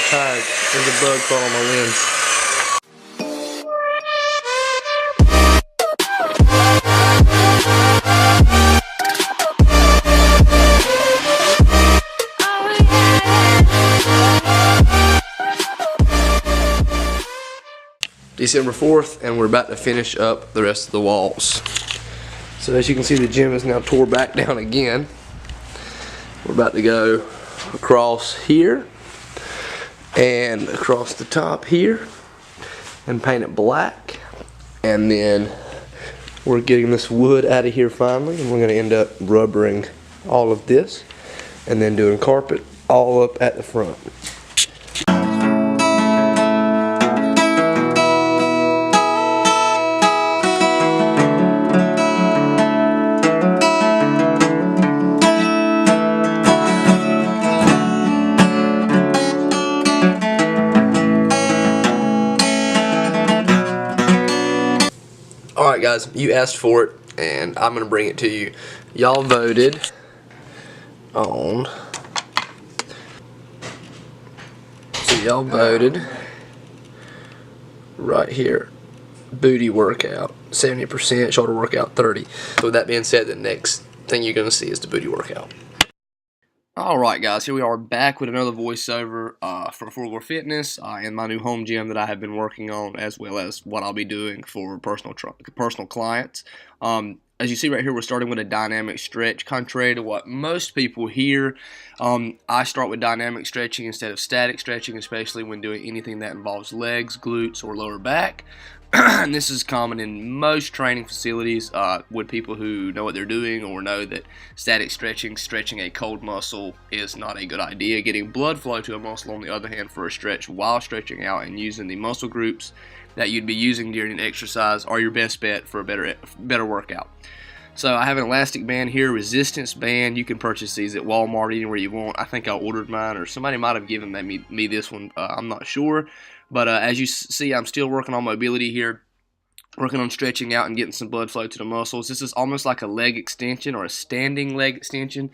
tired. There's a bug crawling on my lens. December 4th, and we're about to finish up the rest of the walls. So as you can see, the gym is now tore back down again. We're about to go across here and across the top here and paint it black, and then we're getting this wood out of here finally, and we're going to end up rubbering all of this and then doing carpet all up at the front. Alright guys, you asked for it, and I'm going to bring it to you. Y'all voted on, right here, booty workout 70%, shoulder workout 30%. So with that being said, the next thing you're going to see is the booty workout. Alright guys, here we are back with another voiceover for Gore Fitness and my new home gym that I have been working on, as well as what I'll be doing for personal clients. As you see right here, we're starting with a dynamic stretch. Contrary to what most people hear, I start with dynamic stretching instead of static stretching, especially when doing anything that involves legs, glutes, or lower back. And this is common in most training facilities with people who know what they're doing, or know that static stretching a cold muscle is not a good idea. Getting blood flow to a muscle, on the other hand, for a stretch while stretching out and using the muscle groups that you'd be using during an exercise are your best bet for a better workout. So I have an elastic band here, resistance band. You can purchase these at Walmart, anywhere you want. I think I ordered mine, or somebody might have given me this one. I'm not sure. But as you see, I'm still working on mobility here, working on stretching out and getting some blood flow to the muscles. This is almost like a leg extension, or a standing leg extension,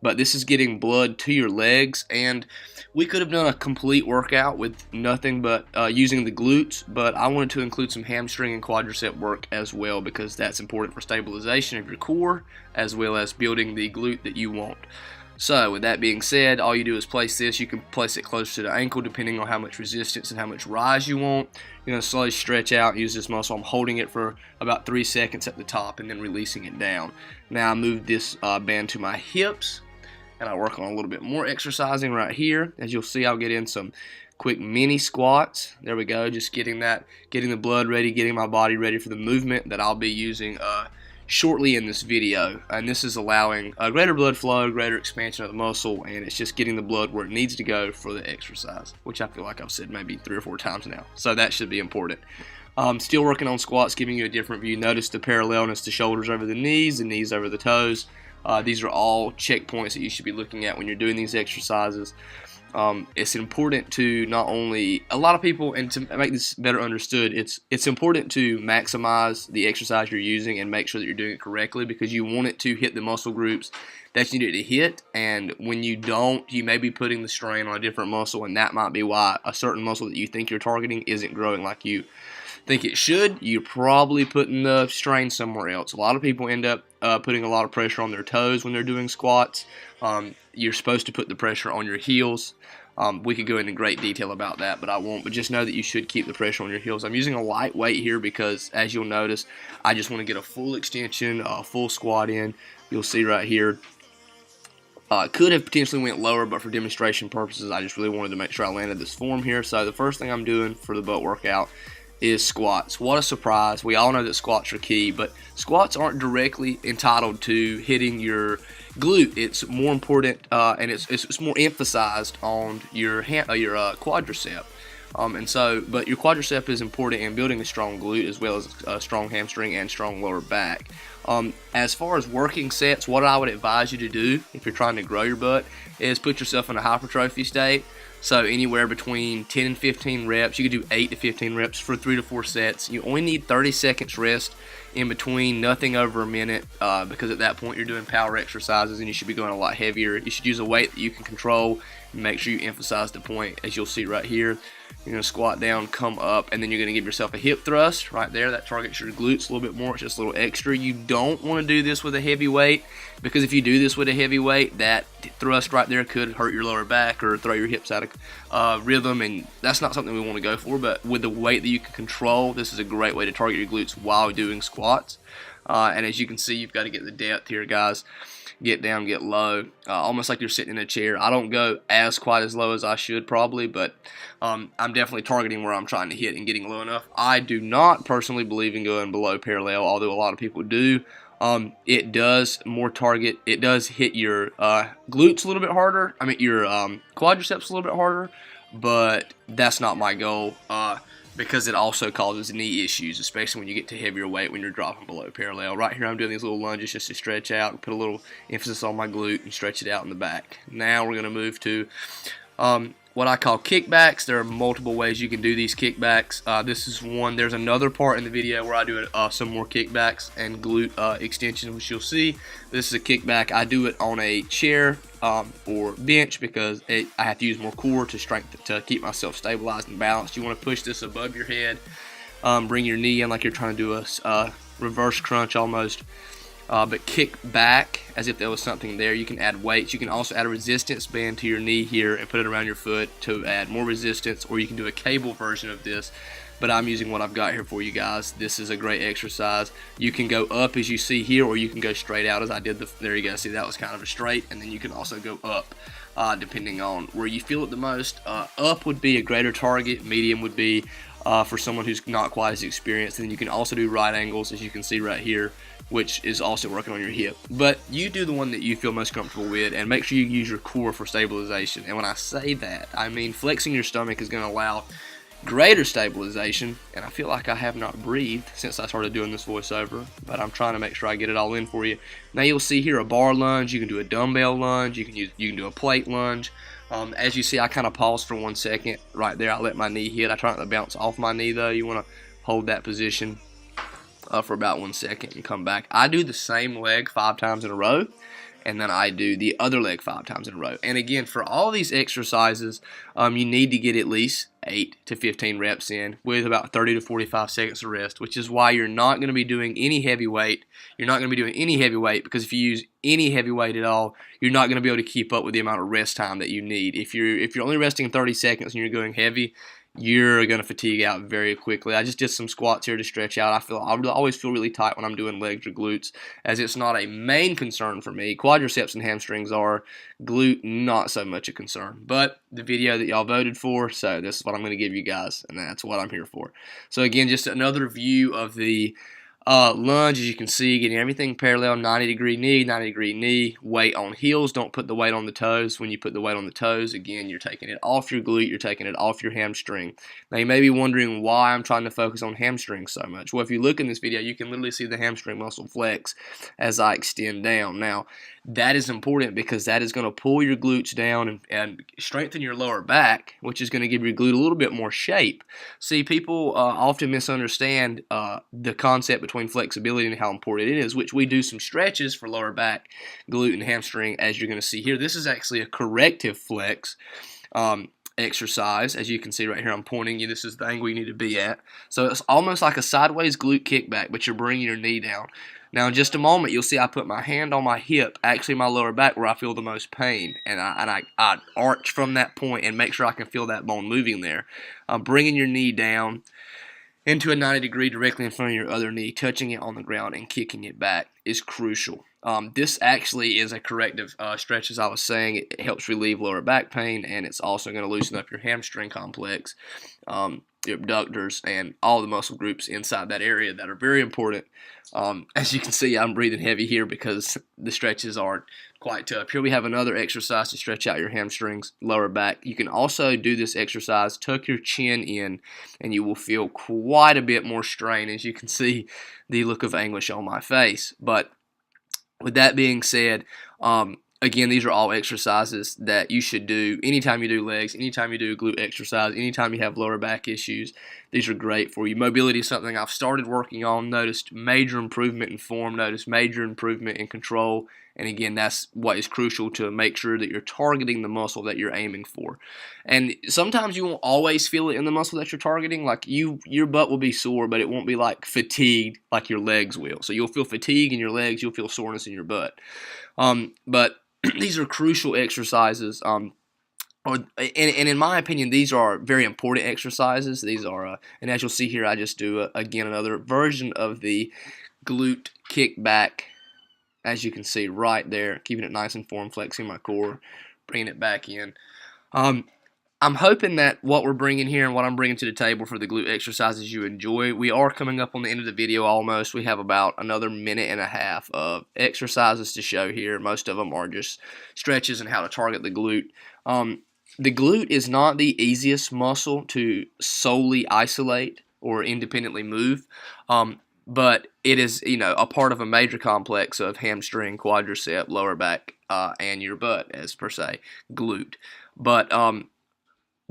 but this is getting blood to your legs. And we could have done a complete workout with nothing but using the glutes, but I wanted to include some hamstring and quadricep work as well, because that's important for stabilization of your core, as well as building the glute that you want. So with that being said, all you do is place this. You can place it close to the ankle depending on how much resistance and how much rise you want. You're going to slowly stretch out, use this muscle. I'm holding it for about 3 seconds at the top and then releasing it down. Now I move this band to my hips, and I work on a little bit more exercising right here. As you'll see, I'll get in some quick mini squats. There we go, just getting the blood ready, getting my body ready for the movement that I'll be using shortly in this video. And this is allowing a greater blood flow, greater expansion of the muscle, and it's just getting the blood where it needs to go for the exercise, which I feel like I've said maybe 3 or 4 times now, so that should be important. Still working on squats, giving you a different view. Notice the parallelness, the shoulders over the knees over the toes. These are all checkpoints that you should be looking at when you're doing these exercises. It's important to not only, a lot of people, and to make this better understood, it's important to maximize the exercise you're using and make sure that you're doing it correctly, because you want it to hit the muscle groups that you need it to hit. And when you don't, you may be putting the strain on a different muscle, and that might be why a certain muscle that you think you're targeting isn't growing like you think it should. You're probably putting the strain somewhere else. A lot of people end up putting a lot of pressure on their toes when they're doing squats. You're supposed to put the pressure on your heels. We could go into great detail about that, but I won't. But just know that you should keep the pressure on your heels. I'm using a light weight here because, as you'll notice, I just want to get a full extension, a full squat in. You'll see right here. Could have potentially went lower, but for demonstration purposes, I just really wanted to make sure I landed this form here. So the first thing I'm doing for the butt workout is squats. What a surprise. We all know that squats are key, but squats aren't directly entitled to hitting your glute. It's more important, and it's more emphasized on your quadricep. But your quadricep is important in building a strong glute, as well as a strong hamstring and strong lower back. As far as working sets, what I would advise you to do if you're trying to grow your butt is put yourself in a hypertrophy state. So anywhere between 10 and 15 reps. You could do 8 to 15 reps for 3 to 4 sets. You only need 30 seconds rest in between, nothing over a minute, because at that point you're doing power exercises and you should be going a lot heavier. You should use a weight that you can control. Make sure you emphasize the point, as you'll see right here. You're going to squat down, come up, and then you're going to give yourself a hip thrust right there. That targets your glutes a little bit more. It's just a little extra. You don't want to do this with a heavy weight, because if you do this with a heavy weight, that thrust right there could hurt your lower back or throw your hips out of rhythm, and that's not something we want to go for. But with the weight that you can control, this is a great way to target your glutes while doing squats. And as you can see, you've got to get the depth here, guys. Get down, get low, almost like you're sitting in a chair. I don't go quite as low as I should probably, but I'm definitely targeting where I'm trying to hit and getting low enough. I do not personally believe in going below parallel, although a lot of people do. It does hit your glutes a little bit harder. I mean, your quadriceps a little bit harder, but that's not my goal. Because it also causes knee issues, especially when you get to heavier weight when you're dropping below parallel. Right here I'm doing these little lunges just to stretch out and put a little emphasis on my glute and stretch it out in the back. Now we're going to move to what I call kickbacks. There are multiple ways you can do these kickbacks. This is one. There's another part in the video where I do some more kickbacks and glute extensions, which you'll see. This is a kickback. I do it on a chair or bench because I have to use more core to keep myself stabilized and balanced. You want to push this above your head. Bring your knee in like you're trying to do a reverse crunch almost. But kick back as if there was something there. You can add weights. You can also add a resistance band to your knee here and put it around your foot to add more resistance, or you can do a cable version of this. But I'm using what I've got here for you guys. This is a great exercise. You can go up as you see here, or you can go straight out as I did. There you go. See, that was kind of a straight, and then you can also go up depending on where you feel it the most. Up would be a greater target. Medium would be for someone who's not quite as experienced. And then you can also do right angles, as you can see right here, which is also working on your hip. But you do the one that you feel most comfortable with, and make sure you use your core for stabilization. And when I say that, I mean flexing your stomach is going to allow greater stabilization. And I feel like I have not breathed since I started doing this voiceover, but I'm trying to make sure I get it all in for you. Now you'll see here a bar lunge. You can do a dumbbell lunge. You can do a plate lunge. As you see, I kind of paused for 1 second right there. I let my knee hit. I try not to bounce off my knee though. You want to hold that position for about 1 second and come back. I do the same leg 5 times in a row, and then I do the other leg 5 times in a row. And again, for all these exercises, you need to get at least 8 to 15 reps in with about 30 to 45 seconds of rest, which is why you're not going to be doing any heavy weight. You're not going to be doing any heavy weight, because if you use any heavy weight at all, you're not going to be able to keep up with the amount of rest time that you need. If you're only resting 30 seconds and you're going heavy, you're going to fatigue out very quickly. I just did some squats here to stretch out. I always feel really tight when I'm doing legs or glutes, as it's not a main concern for me. Quadriceps and hamstrings are. Glute, not so much a concern. But the video that y'all voted for, so this is what I'm going to give you guys, and that's what I'm here for. So again, just another view of the lunge. As you can see, getting everything parallel, 90-degree knee, weight on heels. Don't put the weight on the toes. When you put the weight on the toes, again, you're taking it off your glute, you're taking it off your hamstring. Now, you may be wondering why I'm trying to focus on hamstrings so much. Well, if you look in this video, you can literally see the hamstring muscle flex as I extend down. Now, that is important because that is going to pull your glutes down and strengthen your lower back, which is going to give your glute a little bit more shape. See, people often misunderstand the concept between flexibility and how important it is, which we do some stretches for lower back, glute, and hamstring, as you're going to see here. This is actually a corrective flex exercise. As you can see right here, I'm pointing you. This is the angle you need to be at. So it's almost like a sideways glute kickback, but you're bringing your knee down. Now, in just a moment, you'll see I put my hand on my hip, actually my lower back, where I feel the most pain. And I arch from that point and make sure I can feel that bone moving there. Bringing your knee down into a 90-degree directly in front of your other knee, touching it on the ground and kicking it back is crucial. This actually is a corrective stretch, as I was saying. It helps relieve lower back pain, and it's also going to loosen up your hamstring complex, your abductors, and all the muscle groups inside that area that are very important. As you can see, I'm breathing heavy here because the stretches aren't quite tough. Here we have another exercise to stretch out your hamstrings, lower back. You can also do this exercise, tuck your chin in, and you will feel quite a bit more strain. As you can see, the look of anguish on my face. But with that being said, Again, these are all exercises that you should do anytime you do legs, anytime you do glute exercise, anytime you have lower back issues. These are great for you. Mobility is something I've started working on, noticed major improvement in form, noticed major improvement in control, and again, that's what is crucial to make sure that you're targeting the muscle that you're aiming for. And sometimes you won't always feel it in the muscle that you're targeting. Like your butt will be sore, but it won't be like fatigued like your legs will. So you'll feel fatigue in your legs, you'll feel soreness in your butt. But these are crucial exercises, and in my opinion, these are very important exercises. These are, and as you'll see here, I just do, again, another version of the glute kickback, as you can see right there, keeping it nice and form, flexing my core, bringing it back in. I'm hoping that what we're bringing here and what I'm bringing to the table for the glute exercises you enjoy. We are coming up on the end of the video almost. We have about another minute and a half of exercises to show here. Most of them are just stretches and how to target the glute. The glute is not the easiest muscle to solely isolate or independently move, but it is, a part of a major complex of hamstring, quadricep, lower back, and your butt, as per se, glute. But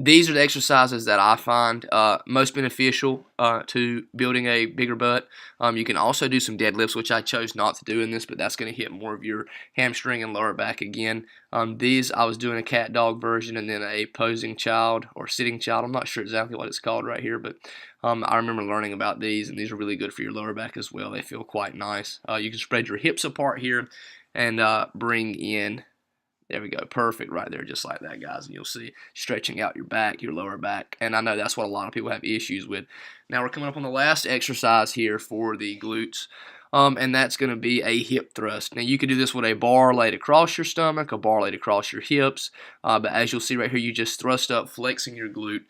these are the exercises that I find most beneficial to building a bigger butt. You can also do some deadlifts, which I chose not to do in this, but that's going to hit more of your hamstring and lower back again. These, I was doing a cat dog version and then a posing child or sitting child. I'm not sure exactly what it's called right here, but I remember learning about these, and these are really good for your lower back as well. They feel quite nice. You can spread your hips apart here and bring in. There we go. Perfect right there, just like that, guys. And you'll see stretching out your back, your lower back. And I know that's what a lot of people have issues with. Now we're coming up on the last exercise here for the glutes. And that's going to be a hip thrust. Now you can do this with a bar laid across your stomach, a bar laid across your hips. But as you'll see right here, you just thrust up, flexing your glute.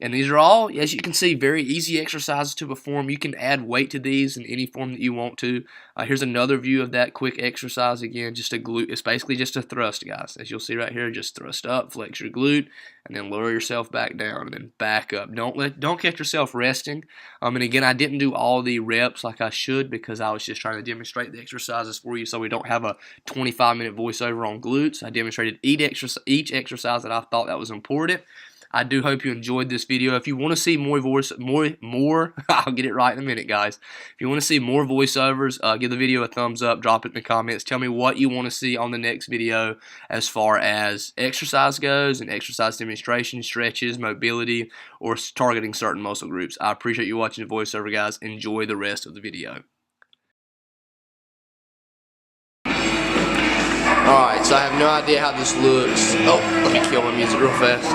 And these are all, as you can see, very easy exercises to perform. You can add weight to these in any form that you want to. Here's another view of that quick exercise. Again, just a glute. It's basically just a thrust, guys. As you'll see right here, just thrust up, flex your glute, and then lower yourself back down, and then back up. Don't catch yourself resting. And again, I didn't do all the reps like I should because I was just trying to demonstrate the exercises for you so we don't have a 25-minute voiceover on glutes. I demonstrated each exercise that I thought that was important. I do hope you enjoyed this video. If you want to see more, I'll get it right in a minute, guys. If you want to see more voiceovers, give the video a thumbs up, drop it in the comments. Tell me what you want to see on the next video as far as exercise goes and exercise demonstration, stretches, mobility, or targeting certain muscle groups. I appreciate you watching the voiceover, guys. Enjoy the rest of the video. Alright, so I have no idea how this looks. Oh, let me kill my music real fast.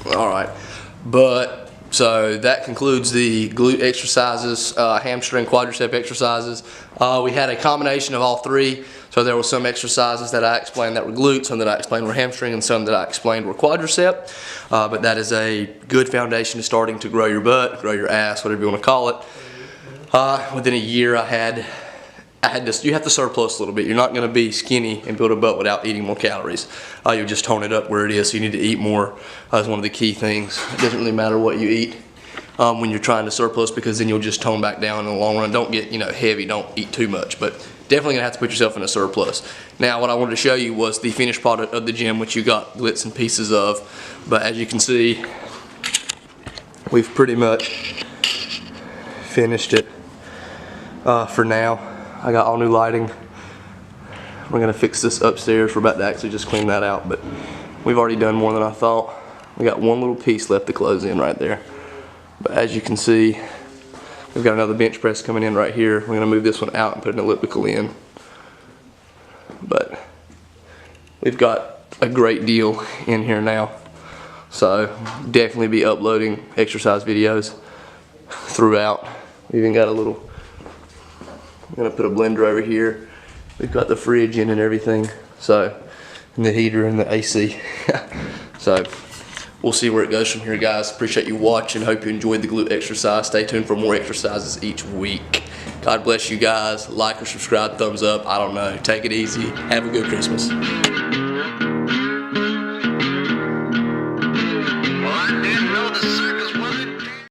Alright, so that concludes the glute exercises, hamstring, quadricep exercises. We had a combination of all three. So there were some exercises that I explained that were glute, some that I explained were hamstring, and some that I explained were quadricep. But that is a good foundation to starting to grow your butt, grow your ass, whatever you want to call it. Within a year, you have to surplus a little bit. You're not going to be skinny and build a butt without eating more calories. You just tone it up where it is. So you need to eat more. That's one of the key things. It doesn't really matter what you eat when you're trying to surplus, because then you'll just tone back down in the long run. Don't get heavy. Don't eat too much, but definitely gonna have to put yourself in a surplus. Now, what I wanted to show you was the finished product of the gym, which you got bits and pieces of. But as you can see, we've pretty much finished it. For now, I got all new lighting. We're gonna fix this upstairs. We're about to actually just clean that out, but we've already done more than I thought. We got one little piece left to close in right there. But as you can see, we've got another bench press coming in right here. We're gonna move this one out and put an elliptical in. But we've got a great deal in here now. So definitely be uploading exercise videos throughout. We even got a little, I'm gonna put a blender over here. We've got the fridge in and everything. So, and the heater and the AC. So we'll see where it goes from here, guys. Appreciate you watching. Hope you enjoyed the glute exercise. Stay tuned for more exercises each week. God bless you guys. Like or subscribe, thumbs up. I don't know. Take it easy. Have a good Christmas.